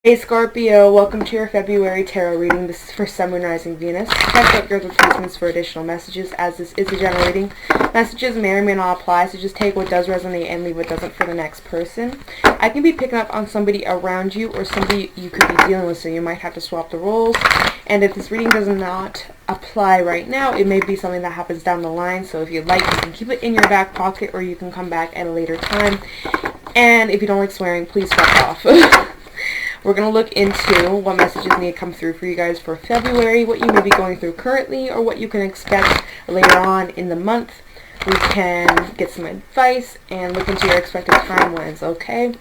Hey Scorpio, welcome to your February tarot reading. This is for Sun, Moon, Rising, Venus. Check out your replacements for additional messages, as this is a general reading. Messages may or may not apply, so just take what does resonate and leave what doesn't for the next person. I can be picking up on somebody around you or somebody you could be dealing with, so you might have to swap the roles. And if this reading does not apply right now, it may be something that happens down the line. So if you'd like, you can keep it in your back pocket, or you can come back at a later time. And if you don't like swearing, please fuck off. We're going to look into what messages need to come through for you guys for February, what you may be going through currently, or what you can expect later on in the month. We can get some advice and look into your expected timelines, okay?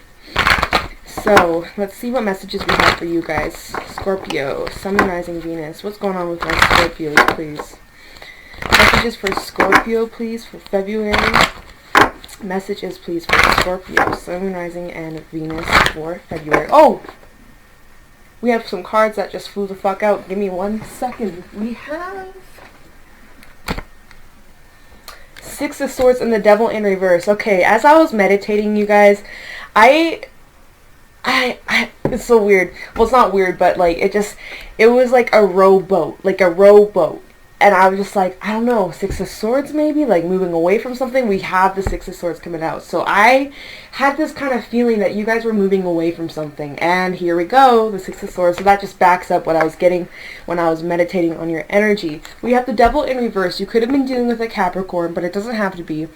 So, let's see what messages we have for you guys. Scorpio, Sun, Moon, Rising, Venus. What's going on with my Scorpios, please? Messages for Scorpio, please, for February. Messages, please, for Scorpio, Sun, Moon, Rising, and Venus for February. Oh! We have some cards that just flew the fuck out. Give me 1 second. We have Six of Swords and the Devil in reverse. Okay, as I was meditating, you guys, it's so weird. Well, it's not weird, but like, it was like a rowboat. And I was just like, I don't know, Six of Swords maybe? Like moving away from something? We have the Six of Swords coming out. So I had this kind of feeling that you guys were moving away from something. And here we go, the Six of Swords. So that just backs up what I was getting when I was meditating on your energy. We have the Devil in reverse. You could have been dealing with a Capricorn, but it doesn't have to be.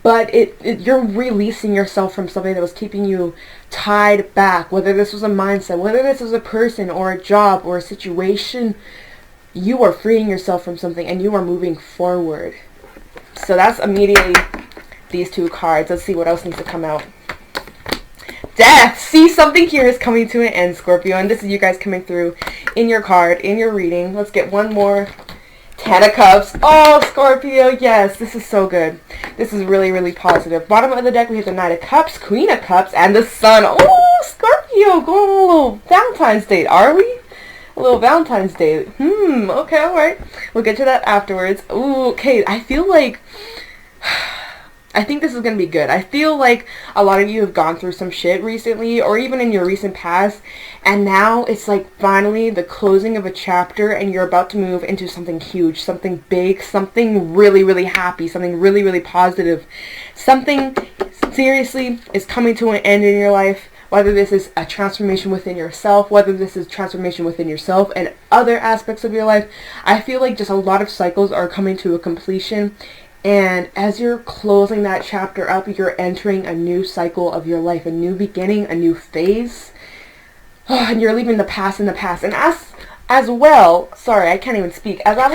But you're releasing yourself from something that was keeping you tied back. Whether this was a mindset, whether this was a person or a job or a situation, you are freeing yourself from something and you are moving forward. So that's immediately these two cards. Let's see what else needs to come out. Death! See, something here is coming to an end, Scorpio. And this is you guys coming through in your card, in your reading. Let's get one more. Ten of Cups. Oh, Scorpio, yes. This is so good. This is really, really positive. Bottom of the deck, we have the Knight of Cups, Queen of Cups, and the Sun. Oh, Scorpio, going on a little Valentine's date, are we? A little Valentine's Day. Okay, alright. We'll get to that afterwards. Ooh, okay, I feel like I think this is going to be good. I feel like a lot of you have gone through some shit recently, or even in your recent past, and now it's like finally the closing of a chapter and you're about to move into something huge, something big, something really, really happy, something really, really positive. Something seriously is coming to an end in your life. Whether this is a transformation within yourself, whether this is transformation within yourself and other aspects of your life, I feel like just a lot of cycles are coming to a completion. And as you're closing that chapter up, you're entering a new cycle of your life, a new beginning, a new phase. And you're leaving the past in the past. And as well, sorry, I can't even speak. As I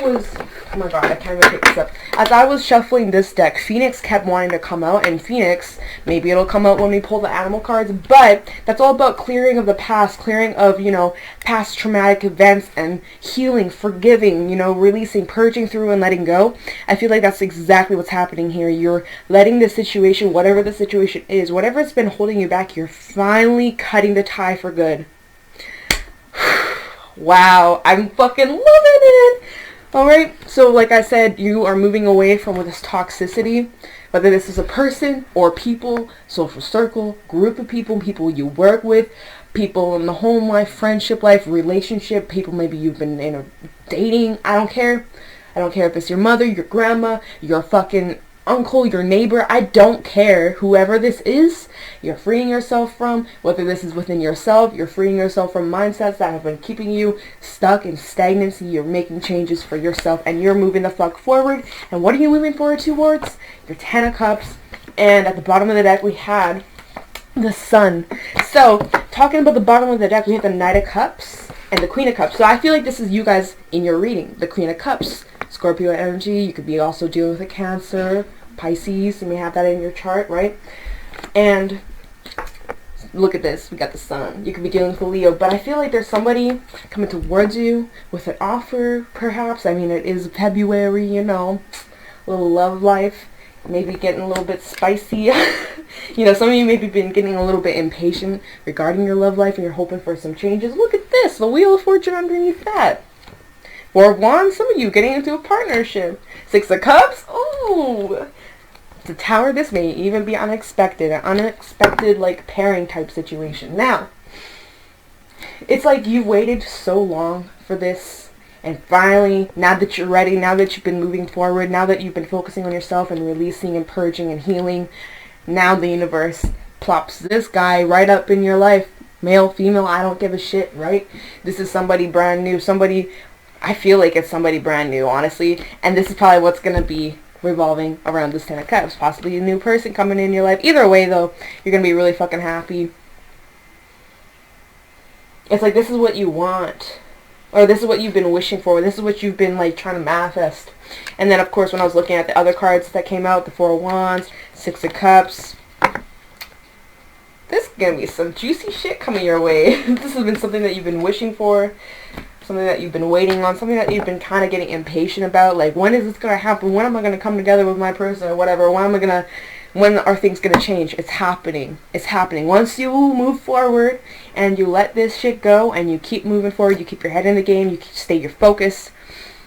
was, oh my god, I can't even pick this up. As I was shuffling this deck, Phoenix kept wanting to come out, and Phoenix, maybe it'll come out when we pull the animal cards, but that's all about clearing of the past, clearing of, past traumatic events, and healing, forgiving, releasing, purging through, and letting go. I feel like that's exactly what's happening here. You're letting the situation, whatever the situation is, whatever it's been holding you back, you're finally cutting the tie for good. Wow, I'm fucking loving it. Alright, so like I said, you are moving away from this toxicity, whether this is a person or people, social circle, group of people you work with, people in the home life, friendship life, relationship, people maybe you've been dating. I don't care. I don't care if it's your mother, your grandma, your fucking uncle, your neighbor. I don't care. Whoever this is, you're freeing yourself from. Whether this is within yourself, you're freeing yourself from mindsets that have been keeping you stuck in stagnancy. You're making changes for yourself and you're moving the fuck forward. And what are you moving forward towards? Your Ten of Cups. And at the bottom of the deck we had the Sun. So talking about the bottom of the deck, we have the Knight of Cups and the Queen of Cups. So I feel like this is you guys in your reading. The Queen of Cups, Scorpio energy. You could be also dealing with a Cancer, Pisces. You may have that in your chart, right? And look at this. We got the Sun. You could be dealing with a Leo. But I feel like there's somebody coming towards you with an offer, perhaps. I mean, it is February, a little love life. Maybe getting a little bit spicy. Some of you maybe been getting a little bit impatient regarding your love life and you're hoping for some changes. Look at this. The Wheel of Fortune underneath that. Four of Wands. Some of you getting into a partnership. Six of Cups. Ooh. The Tower, this may even be unexpected, an unexpected like pairing type situation. Now, it's like you waited so long for this, and finally, now that you're ready, now that you've been moving forward, now that you've been focusing on yourself and releasing and purging and healing, now the universe plops this guy right up in your life. Male, female, I don't give a shit, right? This is somebody brand new, somebody, I feel like it's somebody brand new, honestly, and this is probably what's going to be revolving around this 10 of Cups. Possibly a new person coming in your life. Either way, though, you're going to be really fucking happy. It's like this is what you want. Or this is what you've been wishing for. This is what you've been like trying to manifest. And then, of course, when I was looking at the other cards that came out, the Four of Wands, Six of Cups, there's going to be some juicy shit coming your way. This has been something that you've been wishing for. Something that you've been waiting on, something that you've been kind of getting impatient about, like when is this going to happen, when am I going to come together with my person or whatever, when are things going to change? It's happening. It's happening. Once you move forward and you let this shit go and you keep moving forward, you keep your head in the game, you stay your focus,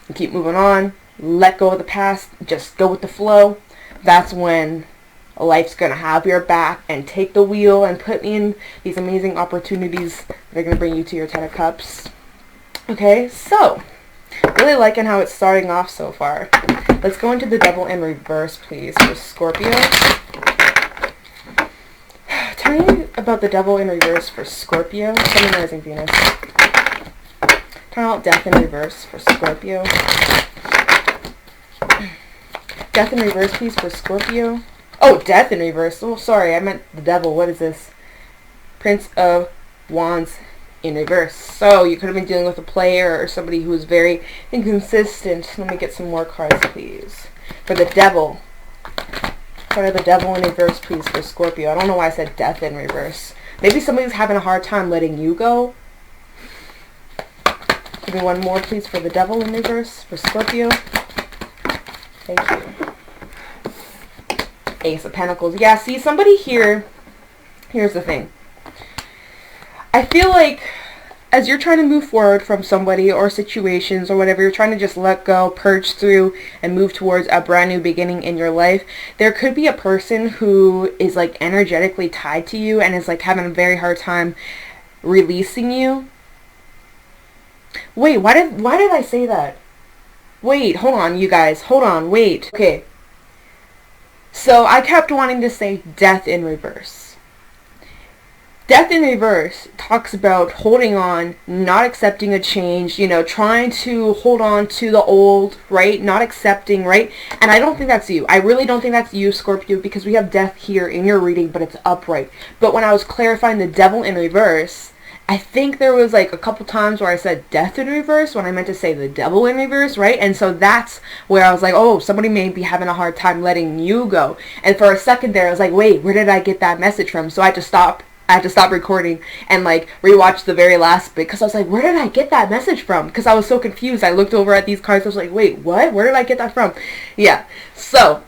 you keep moving on, let go of the past, just go with the flow, that's when life's going to have your back and take the wheel and put in these amazing opportunities that are going to bring you to your 10 of Cups. Okay, so, really liking how it's starting off so far. Let's go into the Devil in reverse, please, for Scorpio. Tell me about the Devil in reverse for Scorpio. Sun, Rising, Venus. Turn out Death in reverse for Scorpio. Death in reverse, please, for Scorpio. Oh, Death in reverse. Oh, sorry, I meant the Devil. What is this? Prince of Wands in reverse. So you could have been dealing with a player or somebody who was very inconsistent. Let me get some more cards, please. For the Devil. For the Devil in reverse, please, for Scorpio. I don't know why I said Death in reverse. Maybe somebody's having a hard time letting you go. Give me one more, please, for the Devil in reverse for Scorpio. Thank you. Ace of Pentacles. Yeah, see, somebody here, here's the thing. I feel like as you're trying to move forward from somebody or situations or whatever, you're trying to just let go, purge through, and move towards a brand new beginning in your life, there could be a person who is like energetically tied to you and is like having a very hard time releasing you. Wait, why did I say that? Wait, hold on, you guys. Hold on, wait. Okay. So I kept wanting to say Death in reverse. Death in reverse talks about holding on, not accepting a change, you know, trying to hold on to the old, right? Not accepting, right? And I don't think that's you. I really don't think that's you, Scorpio, because we have death here in your reading, but it's upright. But when I was clarifying the Devil in reverse, I think there was like a couple times where I said Death in reverse when I meant to say the Devil in reverse, right? And so that's where I was like, oh, somebody may be having a hard time letting you go. And for a second there, I was like, wait, where did I get that message from? So I had to stop recording and like rewatch the very last bit because I was like, where did I get that message from? Because I was so confused. I looked over at these cards. I was like, wait, what? Where did I get that from? Yeah. So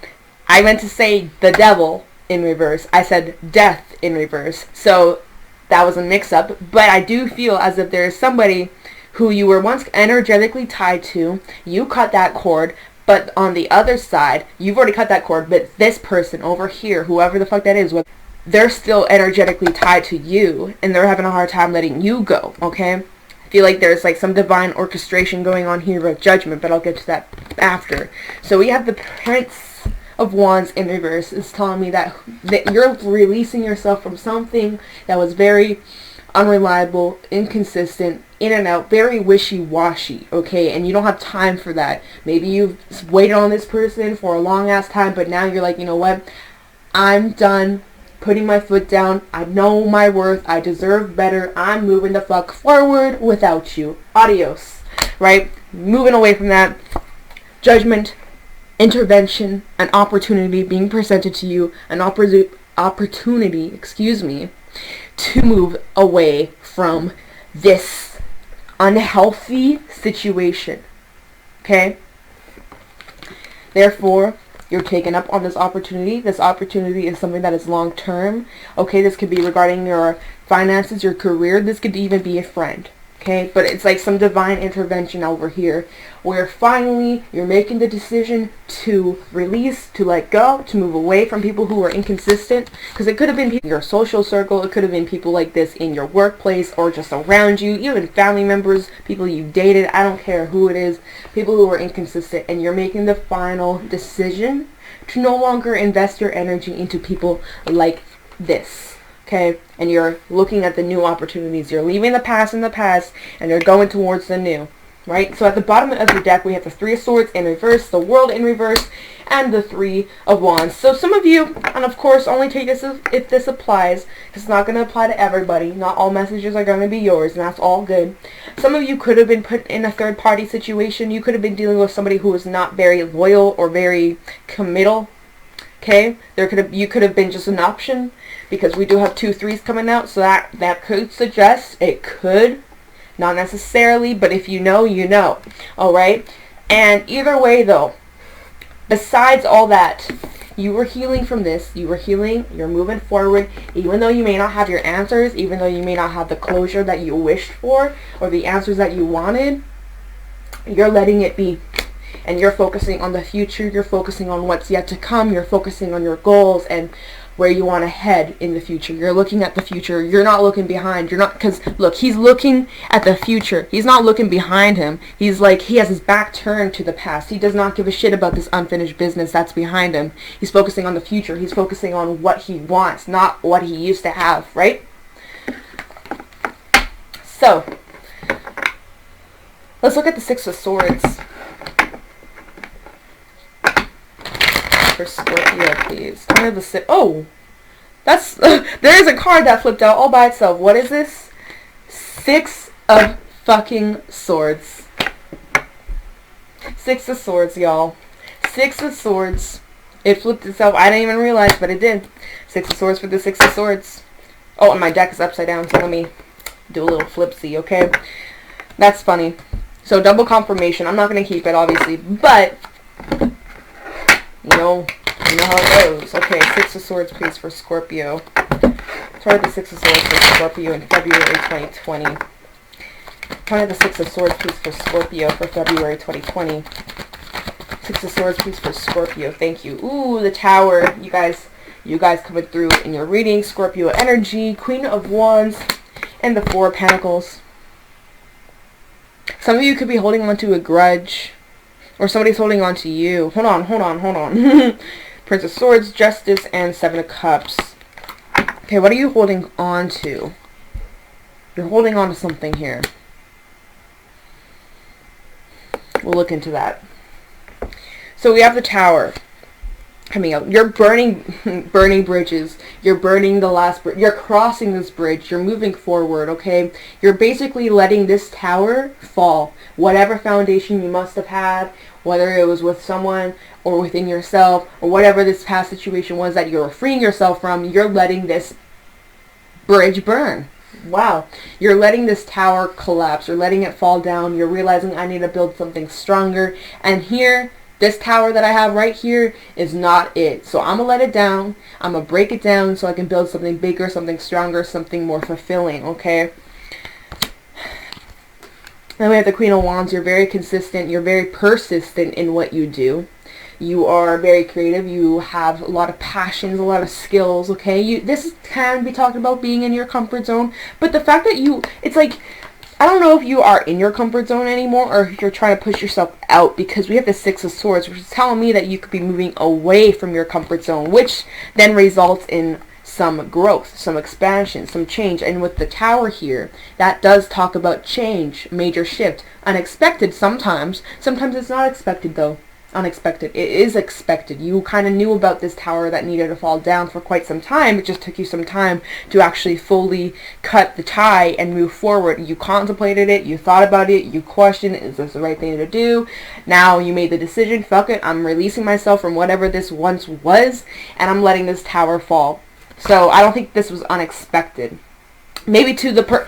I meant to say the Devil in reverse. I said Death in reverse. So that was a mix-up. But I do feel as if there is somebody who you were once energetically tied to. You cut that cord. But on the other side, you've already cut that cord. But this person over here, whoever the fuck that is, they're still energetically tied to you, and they're having a hard time letting you go, okay? I feel like there's like some divine orchestration going on here with Judgment, but I'll get to that after. So we have the Prince of Wands in reverse. Is telling me that you're releasing yourself from something that was very unreliable, inconsistent, in and out, very wishy-washy, okay? And you don't have time for that. Maybe you've waited on this person for a long-ass time, but now you're like, you know what? I'm done putting my foot down. I know my worth. I deserve better. I'm moving the fuck forward without you. Adios. Right? Moving away from that. Judgment, intervention, an opportunity being presented to you, an opportunity, to move away from this unhealthy situation. Okay? Therefore, you're taken up on this opportunity. This opportunity is something that is long-term. Okay, this could be regarding your finances, your career. This could even be a friend. Okay, but it's like some divine intervention over here where finally you're making the decision to release, to let go, to move away from people who are inconsistent. Because it could have been people in your social circle, it could have been people like this in your workplace or just around you, even family members, people you dated, I don't care who it is, people who are inconsistent, and you're making the final decision to no longer invest your energy into people like this. Okay, and you're looking at the new opportunities. You're leaving the past in the past, and you're going towards the new, right? So at the bottom of the deck, we have the Three of Swords in reverse, the World in reverse, and the Three of Wands. So some of you, and of course, only take this if this applies. It's not going to apply to everybody. Not all messages are going to be yours, and that's all good. Some of you could have been put in a third-party situation. You could have been dealing with somebody who was not very loyal or very committal. Okay, you could have been just an option, because we do have 2 3s coming out, so that could suggest, it could, not necessarily, but if you know, you know. Alright, and either way though, besides all that, you were healing from this, you were healing, you're moving forward, even though you may not have your answers, even though you may not have the closure that you wished for, or the answers that you wanted, you're letting it be. And you're focusing on the future, you're focusing on what's yet to come, you're focusing on your goals and where you want to head in the future. You're looking at the future, you're not looking behind, you're not, because look, he's looking at the future, he's not looking behind him, he's like, he has his back turned to the past, he does not give a shit about this unfinished business that's behind him. He's focusing on the future, he's focusing on what he wants, not what he used to have, right? So, let's look at the Six of Swords. For Scorpio, please. Kind of the oh, that's there is a card that flipped out all by itself. What is this? 6 of fucking Swords. 6 of Swords, y'all. 6 of Swords. It flipped itself. I didn't even realize, but it did. 6 of Swords for the 6 of Swords. Oh, and my deck is upside down, so let me do a little flipsy, okay? That's funny. So double confirmation. I'm not gonna keep it, obviously, but you know how it goes. Okay, 6 of Swords, please, for Scorpio. Try the 6 of Swords for Scorpio in February 2020. Try the 6 of Swords, please, for Scorpio for February 2020. 6 of Swords, please, for Scorpio. Thank you. Ooh, the Tower. You guys coming through in your reading. Scorpio energy, Queen of Wands, and the 4 of Pentacles. Some of you could be holding on to a grudge. Or somebody's holding on to you. Hold on. Prince of Swords, Justice, and 7 of Cups. Okay, what are you holding on to? You're holding on to something here. We'll look into that. So we have the Tower coming out. You're burning bridges. You're burning the last bridge. You're crossing this bridge. You're moving forward, okay? You're basically letting this tower fall. Whatever foundation you must have had, whether it was with someone or within yourself, or whatever this past situation was that you're freeing yourself from, you're letting this bridge burn. Wow. You're letting this tower collapse. You're letting it fall down. You're realizing I need to build something stronger. And here, this tower that I have right here is not it. So I'm going to let it down. I'm going to break it down so I can build something bigger, something stronger, something more fulfilling, okay? Then we have the Queen of Wands. You're very consistent. You're very persistent in what you do. You are very creative. You have a lot of passions, a lot of skills, okay? This can be talking about being in your comfort zone. But the fact that it's like, I don't know if you are in your comfort zone anymore or if you're trying to push yourself out, because we have the 6 of Swords, which is telling me that you could be moving away from your comfort zone, which then results in some growth, some expansion, some change. And with the Tower here, that does talk about change, major shift, unexpected sometimes. Sometimes it's not expected though. Unexpected. It is expected. You kind of knew about this tower that needed to fall down for quite some time. It just took you some time to actually fully cut the tie and move forward. You contemplated it, you thought about it, you questioned, is this the right thing to do? Now you made the decision, fuck it, I'm releasing myself from whatever this once was, and I'm letting this tower fall. So I don't think this was unexpected. Maybe to the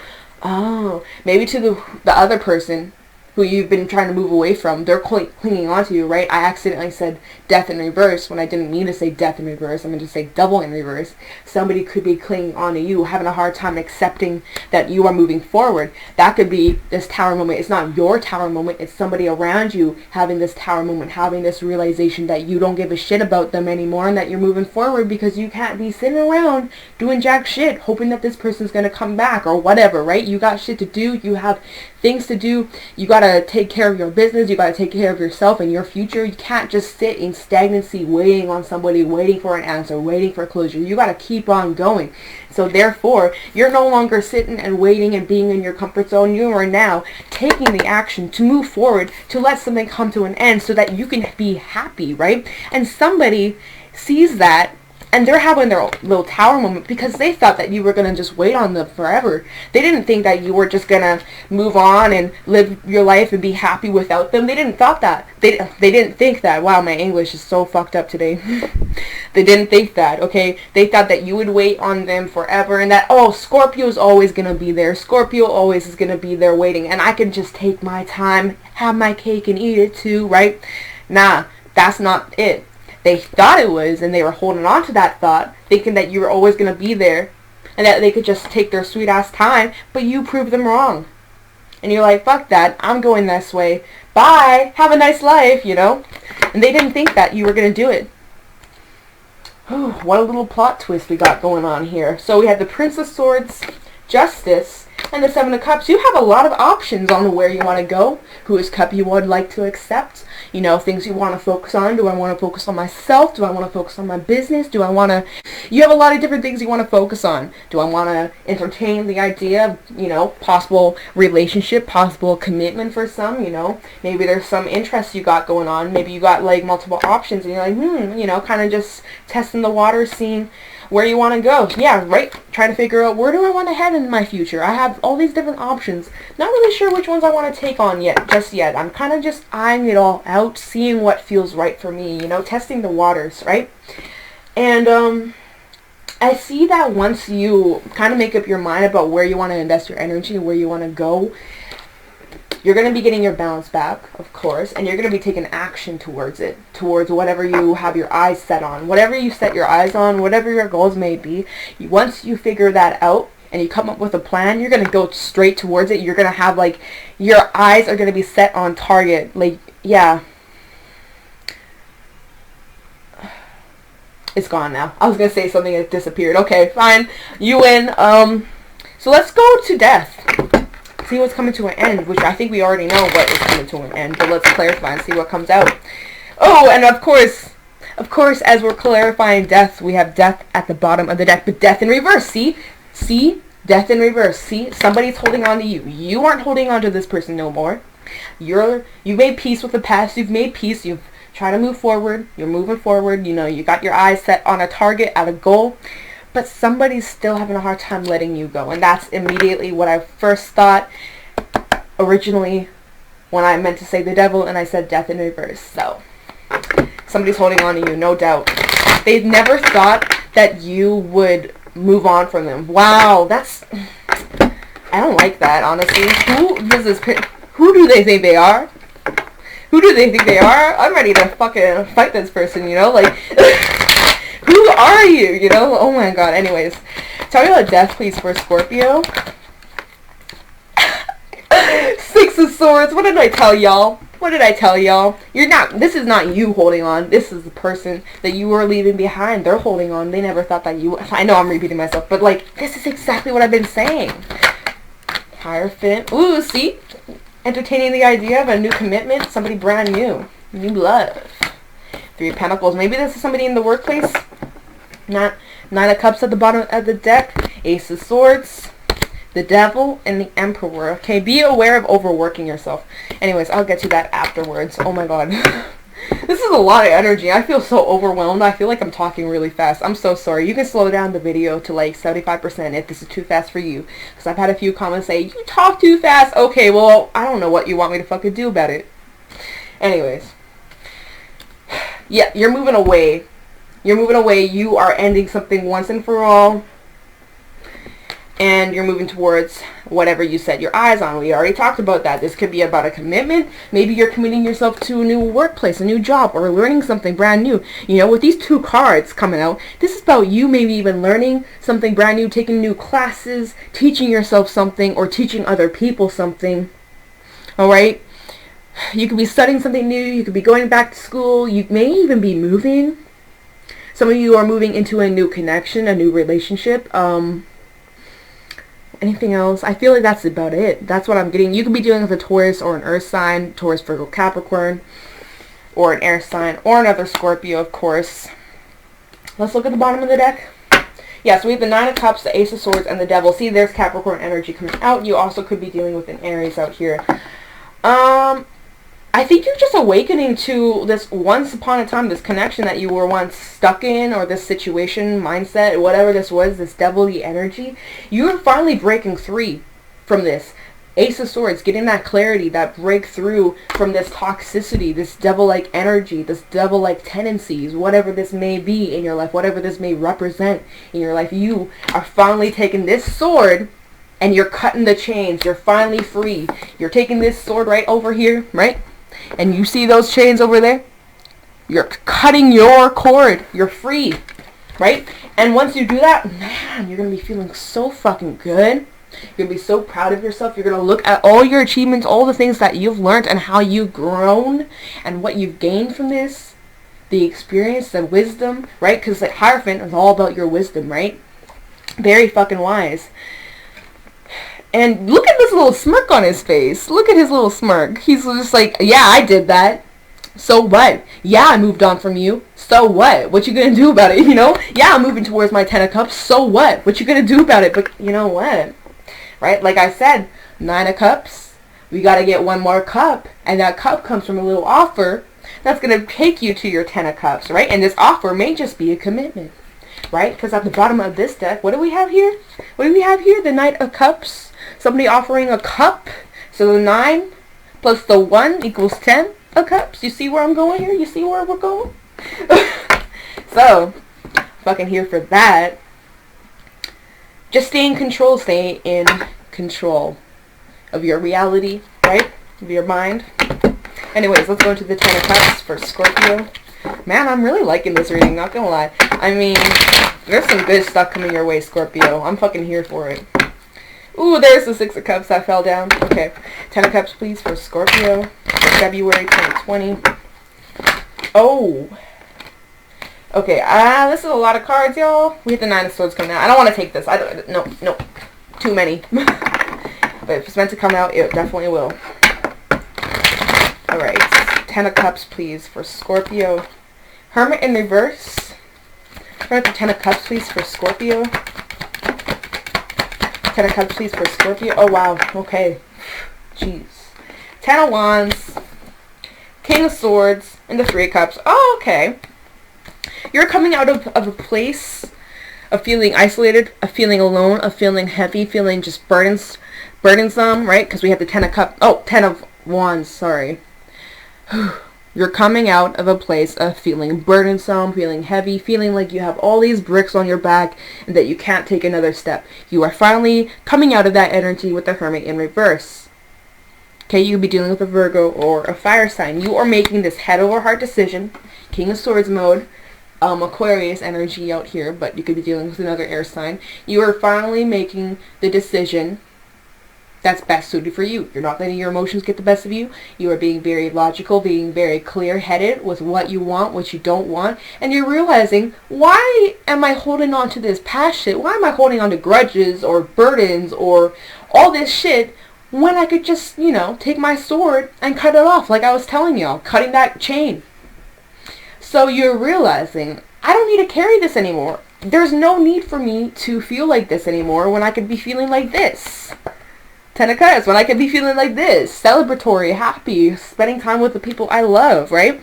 other person, who you've been trying to move away from, they're clinging on to you, right? I accidentally said death in reverse when I didn't mean to say death in reverse. I meant to say devil in reverse. Somebody could be clinging on to you, having a hard time accepting that you are moving forward. That could be this tower moment. It's not your tower moment. It's somebody around you having this tower moment, having this realization that you don't give a shit about them anymore and that you're moving forward because you can't be sitting around doing jack shit hoping that this person's going to come back or whatever, right? You got shit to do. You have things to do. You got to take care of your business. You got to take care of yourself and your future. You can't just sit in stagnancy waiting on somebody, waiting for an answer, waiting for closure. You got to keep on going. So therefore, you're no longer sitting and waiting and being in your comfort zone. You are now taking the action to move forward, to let something come to an end so that you can be happy, right? And somebody sees that and they're having their little tower moment because they thought that you were going to just wait on them forever. They didn't think that you were just going to move on and live your life and be happy without them. They didn't thought that. They didn't think that. Wow, my English is so fucked up today. They didn't think that, okay? They thought that you would wait on them forever and that, oh, Scorpio's always going to be there. Scorpio always is going to be there waiting and I can just take my time, have my cake and eat it too, right? Nah, that's not it. They thought it was, and they were holding on to that thought, thinking that you were always going to be there, and that they could just take their sweet-ass time, but you proved them wrong. And you're like, fuck that, I'm going this way. Bye, have a nice life, you know? And they didn't think that you were going to do it. Whew, what a little plot twist we got going on here. So we had the Prince of Swords, Justice, and the Seven of Cups. You have a lot of options on where you want to go, whose cup you would like to accept, you know, things you want to focus on. Do I want to focus on myself? Do I want to focus on my business? You have a lot of different things you want to focus on. Do I want to entertain the idea of, you know, possible relationship, possible commitment for some, you know, maybe there's some interests you got going on, maybe you got like multiple options and you're like, you know, kind of just testing the water, seeing where you want to go. Yeah, right. Trying to figure out where do I want to head in my future. I have all these different options. Not really sure which ones I want to take on just yet. I'm kind of just eyeing it all out, seeing what feels right for me, you know, testing the waters, right? And I see that once you kind of make up your mind about where you want to invest your energy and where you want to go, you're going to be getting your balance back, of course, and you're going to be taking action towards it, towards whatever you have your eyes set on. Whatever you set your eyes on, whatever your goals may be, once you figure that out and you come up with a plan, you're going to go straight towards it. You're going to have, like, your eyes are going to be set on target. Like, yeah. It's gone now. I was going to say something that disappeared. Okay, fine. You win. So let's go to death. See what's coming to an end, which I think we already know what is coming to an end, but let's clarify and see what comes out. Oh, and of course, as we're clarifying death, we have death at the bottom of the deck, but death in reverse. See, death in reverse. See, somebody's holding on to you. You aren't holding on to this person no more. You've made peace with the past. You've made peace. You've tried to move forward. You're moving forward. You know, you got your eyes set on a target, at a goal. But somebody's still having a hard time letting you go. And that's immediately what I first thought originally when I meant to say the devil and I said death in reverse. So, somebody's holding on to you, no doubt. They've never thought that you would move on from them. Wow, I don't like that, honestly. Who do they think they are? Who do they think they are? I'm ready to fucking fight this person, you know? Like... Who are you? You know? Oh my god. Anyways. Tell me about death, please, for Scorpio. Six of Swords. What did I tell y'all? What did I tell y'all? This is not you holding on. This is the person that you were leaving behind. They're holding on. They never thought that you... I know I'm repeating myself, but like, this is exactly what I've been saying. Hierophant. Ooh, see? Entertaining the idea of a new commitment. Somebody brand new. New love. Three of Pentacles. Maybe this is somebody in the workplace. Nine of Cups at the bottom of the deck. Ace of Swords. The Devil and the Emperor. Okay, be aware of overworking yourself. Anyways, I'll get to that afterwards. Oh my god. This is a lot of energy. I feel so overwhelmed. I feel like I'm talking really fast. I'm so sorry. You can slow down the video to like 75% if this is too fast for you. Because I've had a few comments say, you talk too fast. Okay, well, I don't know what you want me to fucking do about it. Anyways. Yeah, you're moving away. You're moving away. You are ending something once and for all. and you're moving towards whatever you set your eyes on. We already talked about that. This could be about a commitment. Maybe you're committing yourself to a new workplace, a new job, or learning something brand new. You know, with these 2 cards coming out, this is about you maybe even learning something brand new, taking new classes, teaching yourself something, or teaching other people something. All right? You could be studying something new. You could be going back to school. You may even be moving. Some of you are moving into a new connection, a new relationship. Anything else? I feel like that's about it. That's what I'm getting. You could be dealing with a Taurus or an Earth sign, Taurus, Virgo, Capricorn, or an air sign, or another Scorpio, of course. Let's look at the bottom of the deck. Yeah, so we have the 9 of Cups, the Ace of Swords, and the Devil. See, there's Capricorn energy coming out. You also could be dealing with an Aries out here. I think you're just awakening to this once upon a time, this connection that you were once stuck in, or this situation, mindset, whatever this was, this devilly energy. You're finally breaking free from this. Ace of Swords, getting that clarity, that breakthrough from this toxicity, this devil-like energy, this devil-like tendencies, whatever this may be in your life, whatever this may represent in your life. You are finally taking this sword and you're cutting the chains. You're finally free. You're taking this sword right over here, right? And you see those chains over there? You're cutting your cord. You're free, right? And once you do that, man, you're going to be feeling so fucking good. You're going to be so proud of yourself. You're going to look at all your achievements, all the things that you've learned and how you've grown and what you've gained from this. The experience, the wisdom, right? Because the Hierophant is all about your wisdom, right? Very fucking wise. And look at this little smirk on his face. Look at his little smirk. He's just like, yeah, I did that. So what? Yeah, I moved on from you. So what? What you gonna do about it, you know? Yeah, I'm moving towards my 10 of Cups. So what? What you gonna do about it? But you know what? Right? Like I said, 9 of Cups. We gotta get one more cup. And that cup comes from a little offer that's gonna take you to your 10 of Cups, right? And this offer may just be a commitment, right? Because at the bottom of this deck, what do we have here? What do we have here? The Knight of Cups. Somebody offering a cup. So the 9 plus the 1 equals 10 of Cups. You see where I'm going here? You see where we're going? So, fucking here for that. Just stay in control. Stay in control of your reality, right? Of your mind. Anyways, let's go into the 10 of Cups for Scorpio. Man, I'm really liking this reading, not gonna lie. I mean, there's some good stuff coming your way, Scorpio. I'm fucking here for it. Ooh, there's the 6 of Cups that fell down. Okay. 10 of Cups, please, for Scorpio for February 2020. Oh. Okay, this is a lot of cards, y'all. We have the 9 of Swords coming out. I don't want to take this. No. Too many. But if it's meant to come out, it definitely will. Alright. 10 of Cups, please, for Scorpio. Hermit in reverse. For 10 of Cups, please, for Scorpio. 10 of Cups, please, for Scorpio. Oh, wow. Okay. Jeez. 10 of Wands. King of Swords. And the 3 of Cups. Oh, okay. You're coming out of a place of feeling isolated, of feeling alone, of feeling heavy, feeling just burdensome, right? Because we have the 10 of Cups. Oh, 10 of Wands, sorry. You're coming out of a place of feeling burdensome, feeling heavy, feeling like you have all these bricks on your back and that you can't take another step. You are finally coming out of that energy with the Hermit in reverse. Okay, you could be dealing with a Virgo or a fire sign. You are making this head over heart decision, King of Swords mode, Aquarius energy out here, but you could be dealing with another air sign. You are finally making the decision that's best suited for you. You're not letting your emotions get the best of you. You are being very logical, being very clear-headed with what you want, what you don't want, and you're realizing, why am I holding on to this past shit? Why am I holding on to grudges or burdens or all this shit when I could just, you know, take my sword and cut it off like I was telling y'all, cutting that chain. So you're realizing, I don't need to carry this anymore. There's no need for me to feel like this anymore when I could be feeling like this. 10 of Cups, when I could be feeling like this, celebratory, happy, spending time with the people I love, right?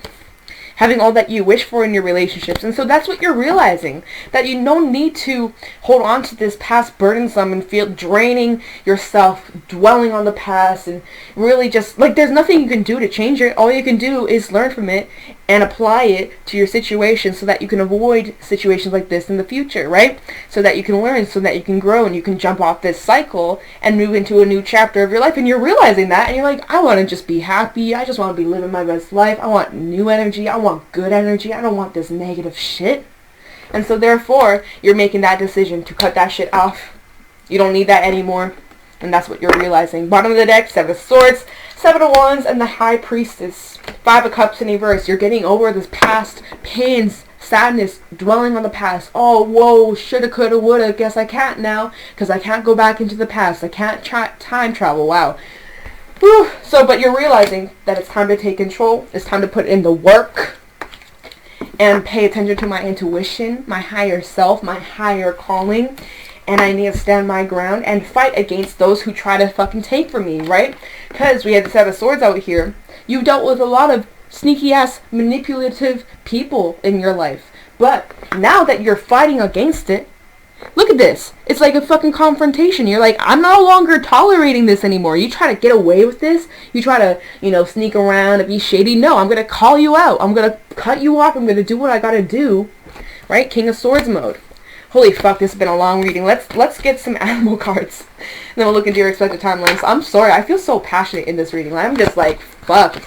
Having all that you wish for in your relationships. And so that's what you're realizing, that you don't need to hold on to this past burdensome and feel draining yourself, dwelling on the past, and really just, like, there's nothing you can do to change it. All you can do is learn from it and apply it to your situation so that you can avoid situations like this in the future, right? So that you can learn, so that you can grow, and you can jump off this cycle and move into a new chapter of your life. And you're realizing that, and you're like, I want to just be happy. I just want to be living my best life. I want new energy. I want good energy. I don't want this negative shit. And so therefore, you're making that decision to cut that shit off. You don't need that anymore. And that's what you're realizing. Bottom of the deck, 7 of Swords, 7 of Wands, and the High Priestess. 5 of Cups in reverse. You're getting over this past pains, sadness, dwelling on the past. Oh, whoa, shoulda, coulda, woulda. Guess I can't now, because I can't go back into the past. I can't time travel. Wow. Whew. So, but you're realizing that it's time to take control. It's time to put in the work and pay attention to my intuition, my higher self, my higher calling. And I need to stand my ground and fight against those who try to fucking take from me, right? Because we had the 7 of Swords out here. You've dealt with a lot of sneaky-ass, manipulative people in your life. But now that you're fighting against it, look at this. It's like a fucking confrontation. You're like, I'm no longer tolerating this anymore. You try to get away with this. You try to, sneak around and be shady. No, I'm going to call you out. I'm going to cut you off. I'm going to do what I got to do. Right? King of Swords mode. Holy fuck, this has been a long reading. Let's get some animal cards. And then we'll look into your expected timelines. I'm sorry, I feel so passionate in this reading. I'm just like, fuck.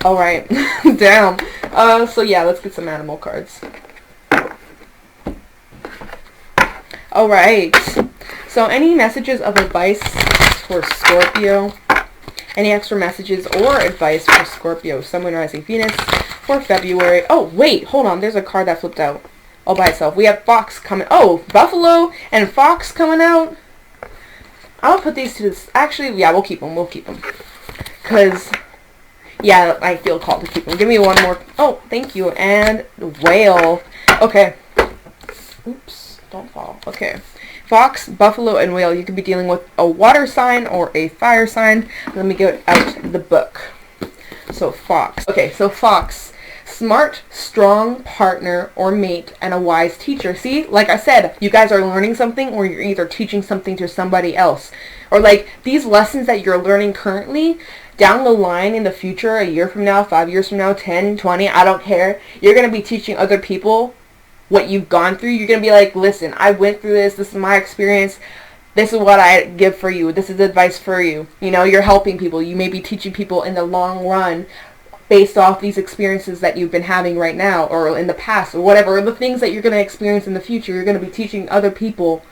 Alright, damn. So yeah, let's get some animal cards. Alright. So any messages of advice for Scorpio? Any extra messages or advice for Scorpio, Sun, Moon, Rising, Venus for February? Oh, wait, hold on. There's a card that flipped out all by itself. We have Fox coming. Oh, Buffalo and Fox coming out. I'll put these to this. Actually, yeah, we'll keep them. We'll keep them. Because, yeah, I feel called to keep them. Give me one more. Oh, thank you. And Whale. Okay. Oops, don't fall. Okay. Fox, Buffalo, and Whale. You could be dealing with a water sign or a fire sign. Let me get out the book. So, Fox. Okay, so Fox. Smart, strong partner or mate and a wise teacher. See, like I said, you guys are learning something or you're either teaching something to somebody else. Or like these lessons that you're learning currently, down the line in the future, a year from now, 5 years from now, 10, 20, I don't care. You're going to be teaching other people what you've gone through. You're going to be like, listen, I went through this. This is my experience. This is what I give for you. This is advice for you. You know, you're helping people. You may be teaching people in the long run based off these experiences that you've been having right now or in the past or whatever. Or the things that you're going to experience in the future. You're going to be teaching other people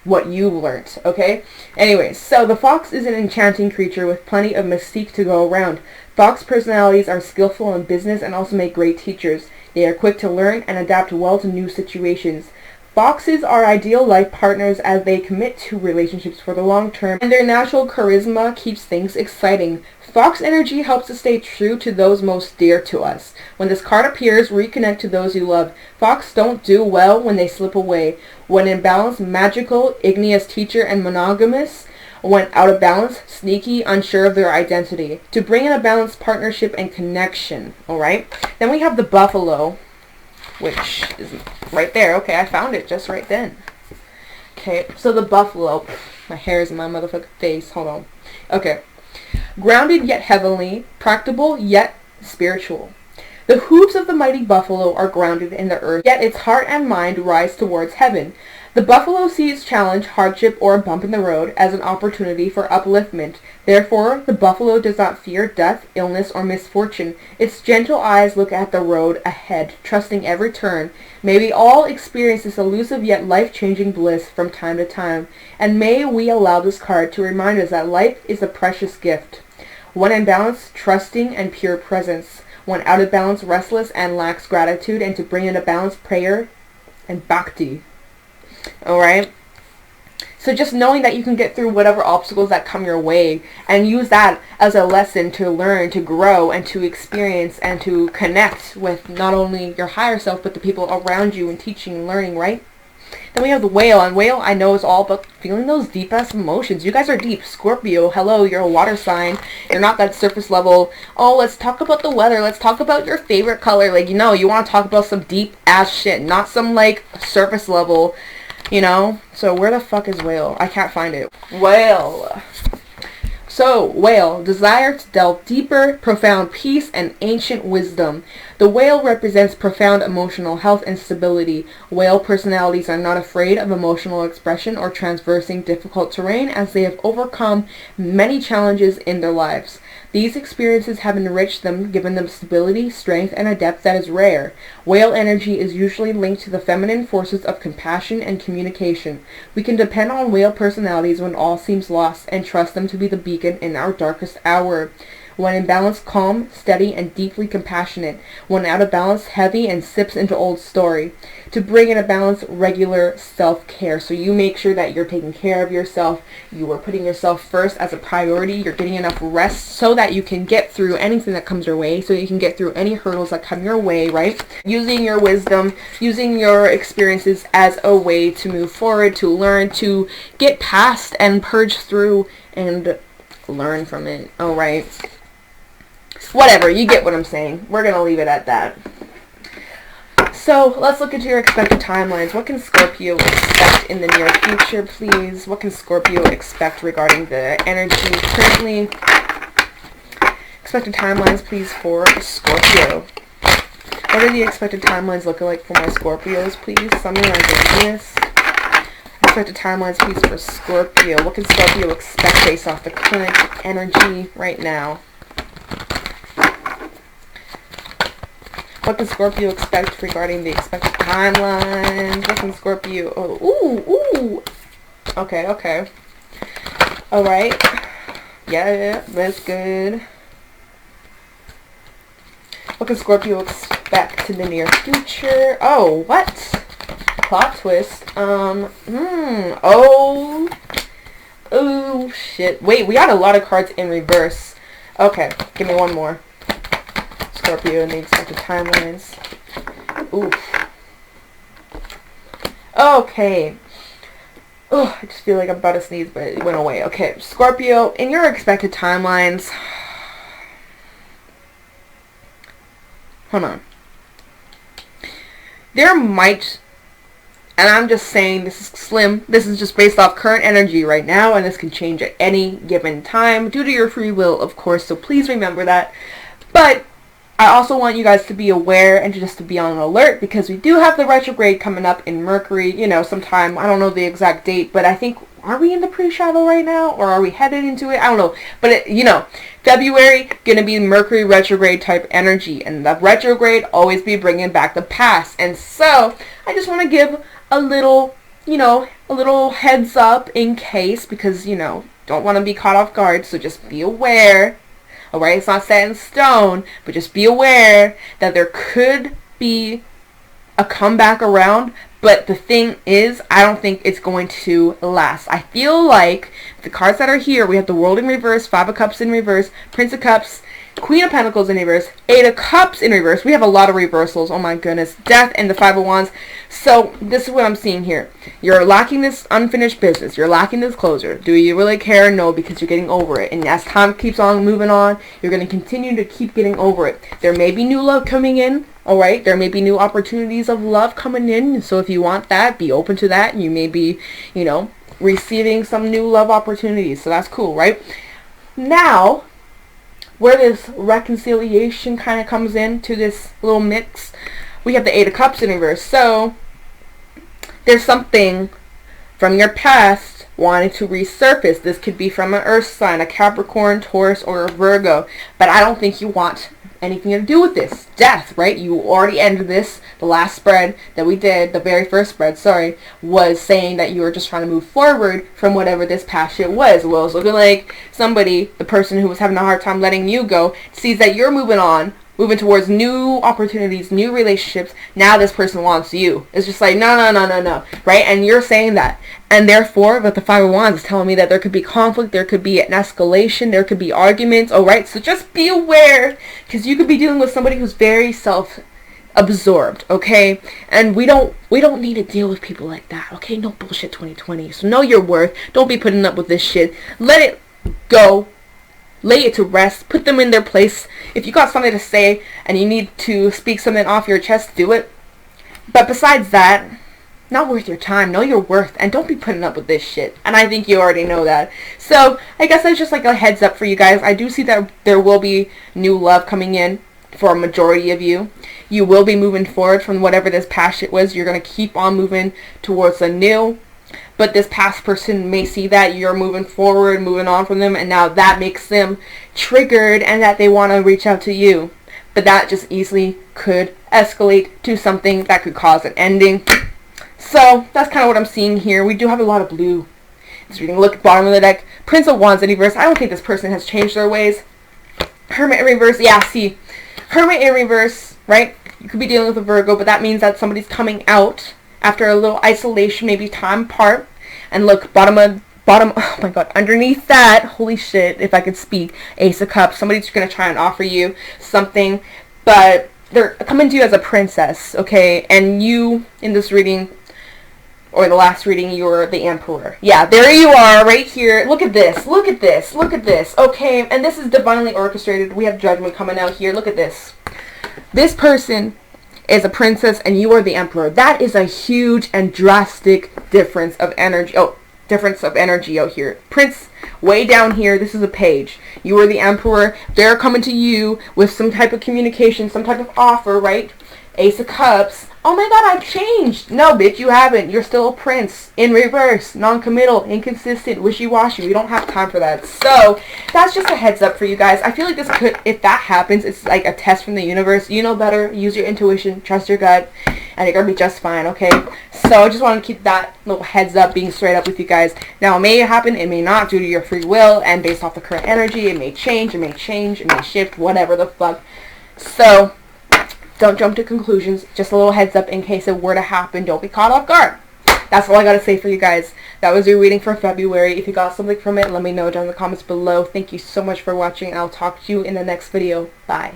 what you learned, okay? Anyways, so the fox is an enchanting creature with plenty of mystique to go around. Fox personalities are skillful in business and also make great teachers. They are quick to learn and adapt well to new situations. Foxes are ideal life partners as they commit to relationships for the long term, and their natural charisma keeps things exciting. Fox energy helps us stay true to those most dear to us. When this card appears, reconnect to those you love. Fox don't do well when they slip away. When in balance, magical, igneous teacher, and monogamous. When out of balance, sneaky, unsure of their identity. To bring in a balanced partnership and connection. Alright? Then we have the buffalo, which is right there. Okay, I found it just right then. Okay, so the buffalo. My hair is in my motherfucking face. Hold on. Okay. Grounded yet heavenly, practical yet spiritual. The hooves of the mighty buffalo are grounded in the earth, yet its heart and mind rise towards heaven. The buffalo sees challenge, hardship, or a bump in the road as an opportunity for upliftment. Therefore, the buffalo does not fear death, illness, or misfortune. Its gentle eyes look at the road ahead, trusting every turn. May we all experience this elusive yet life-changing bliss from time to time, and may we allow this card to remind us that life is a precious gift. When in balance, trusting and pure presence. When out of balance, restless and lacks gratitude, and to bring in a balanced prayer and bhakti. Alright? So just knowing that you can get through whatever obstacles that come your way and use that as a lesson to learn, to grow, and to experience and to connect with not only your higher self but the people around you and teaching and learning, right? Then we have the whale, and whale I know is all about feeling those deep ass emotions. You guys are deep. Scorpio, hello, you're a water sign. You're not that surface level, oh, let's talk about the weather, let's talk about your favorite color. Like, you know, you want to talk about some deep ass shit, not some like surface level, you know? So where the fuck is whale? I can't find it. Whale. So, whale, desire to delve deeper, profound peace, and ancient wisdom. The whale represents profound emotional health and stability. Whale personalities are not afraid of emotional expression or traversing difficult terrain as they have overcome many challenges in their lives. These experiences have enriched them, given them stability, strength, and a depth that is rare. Whale energy is usually linked to the feminine forces of compassion and communication. We can depend on whale personalities when all seems lost and trust them to be the beacon in our darkest hour. When in balance, calm, steady, and deeply compassionate. When out of balance, heavy and sips into old story. To bring in a balance, regular self-care. So you make sure that you're taking care of yourself. You are putting yourself first as a priority. You're getting enough rest so that you can get through anything that comes your way. So you can get through any hurdles that come your way, right? Using your wisdom, using your experiences as a way to move forward, to learn, to get past and purge through and learn from it. All right. Whatever, you get what I'm saying. We're going to leave it at that. So, let's look into your expected timelines. What can Scorpio expect in the near future, please? What can Scorpio expect regarding the energy currently? Expected timelines, please, for Scorpio. What are the expected timelines looking like for my Scorpios, please? Sun, Moon, Rising, Venus. Expected timelines, please, for Scorpio. What can Scorpio expect based off the current energy right now? What can Scorpio expect regarding the expected timelines? What can Scorpio... Oh, ooh. Okay. Alright. Yeah, that's good. What can Scorpio expect in the near future? Oh, what? Plot twist. Oh, shit. Wait, we got a lot of cards in reverse. Okay, give me one more. Scorpio and the expected timelines. Oof. Okay. Oh, I just feel like I'm about to sneeze, but it went away. Okay, Scorpio, in your expected timelines... Hold on. There might... And I'm just saying this is slim. This is just based off current energy right now, and this can change at any given time due to your free will, of course, so please remember that. But I also want you guys to be aware and just to be on alert because we do have the retrograde coming up in Mercury, you know, sometime. I don't know the exact date, but I think, are we in the pre-shadow right now or are we headed into it? I don't know. But, February, going to be Mercury retrograde type energy. And the retrograde always be bringing back the past. And so, I just want to give a little, a little heads up in case because, don't want to be caught off guard. So just be aware. Alright, it's not set in stone, but just be aware that there could be a comeback around, but the thing is, I don't think it's going to last. I feel like the cards that are here, we have the World in reverse, Five of Cups in reverse, Prince of Cups, Queen of Pentacles in reverse, Eight of Cups in reverse. We have a lot of reversals. Oh my goodness. Death and the Five of Wands. So this is what I'm seeing here. You're lacking this unfinished business. You're lacking this closure. Do you really care? No, because you're getting over it. And as time keeps on moving on, you're going to continue to keep getting over it. There may be new love coming in. Alright, there may be new opportunities of love coming in. So if you want that, be open to that. You may be, receiving some new love opportunities. So that's cool, right? Now, where this reconciliation kind of comes into this little mix, we have the Eight of Cups in reverse. So, there's something from your past wanting to resurface. This could be from an Earth sign, a Capricorn, Taurus, or a Virgo. But I don't think you want anything to do with this. Death, right? You already ended this. The last spread that we did, the very first spread, was saying that you were just trying to move forward from whatever this past shit was. Well, it's looking like somebody, the person who was having a hard time letting you go, sees that you're moving on, moving towards new opportunities, new relationships. Now this person wants you. It's just like, no, right? And you're saying that. And therefore, with the Five of Wands, is telling me that there could be conflict, there could be an escalation, there could be arguments, alright? So just be aware, because you could be dealing with somebody who's very self-absorbed, okay? And we don't need to deal with people like that, okay? No bullshit 2020. So know your worth. Don't be putting up with this shit. Let it go. Lay it to rest. Put them in their place. If you got something to say and you need to speak something off your chest, do it. But besides that, not worth your time. Know your worth, and don't be putting up with this shit. And I think you already know that. So I guess that's just like a heads up for you guys. I do see that there will be new love coming in for a majority of you. You will be moving forward from whatever this past shit was. You're going to keep on moving towards the new. But this past person may see that you're moving forward, moving on from them, and now that makes them triggered and that they want to reach out to you. But that just easily could escalate to something that could cause an ending. So that's kind of what I'm seeing here. We do have a lot of blue. This reading, look at the bottom of the deck. Prince of Wands in reverse. I don't think this person has changed their ways. Hermit in reverse. Yeah, see. Hermit in reverse, right? You could be dealing with a Virgo, but that means that somebody's coming out after a little isolation, maybe time apart. And look, bottom, oh my god, underneath that, holy shit, if I could speak, Ace of Cups. Somebody's going to try and offer you something, but they're coming to you as a princess, okay? And you, in this reading, or the last reading, you're the Emperor. Yeah, there you are, right here. Look at this, look at this, look at this, okay? And this is divinely orchestrated. We have Judgment coming out here. Look at this. This person is a princess, and you are the Emperor. That is a huge and drastic difference of energy. Oh, difference of energy out here. Prince, way down here, this is a page. You are the Emperor. They're coming to you with some type of communication, some type of offer, right? Ace of Cups. Oh my god, I've changed. No, bitch, you haven't. You're still a prince. In reverse. Non-committal. Inconsistent. Wishy-washy. We don't have time for that. So, that's just a heads up for you guys. I feel like this could, if that happens, it's like a test from the universe. You know better. Use your intuition. Trust your gut. And you're going to be just fine, okay? So, I just want to keep that little heads up, being straight up with you guys. Now, it may happen. It may not, due to your free will. And based off the current energy, it may change. It may change. It may shift. Whatever the fuck. So, don't jump to conclusions. Just a little heads up in case it were to happen. Don't be caught off guard. That's all I got to say for you guys. That was your reading for February. If you got something from it, let me know down in the comments below. Thank you so much for watching. I'll talk to you in the next video. Bye.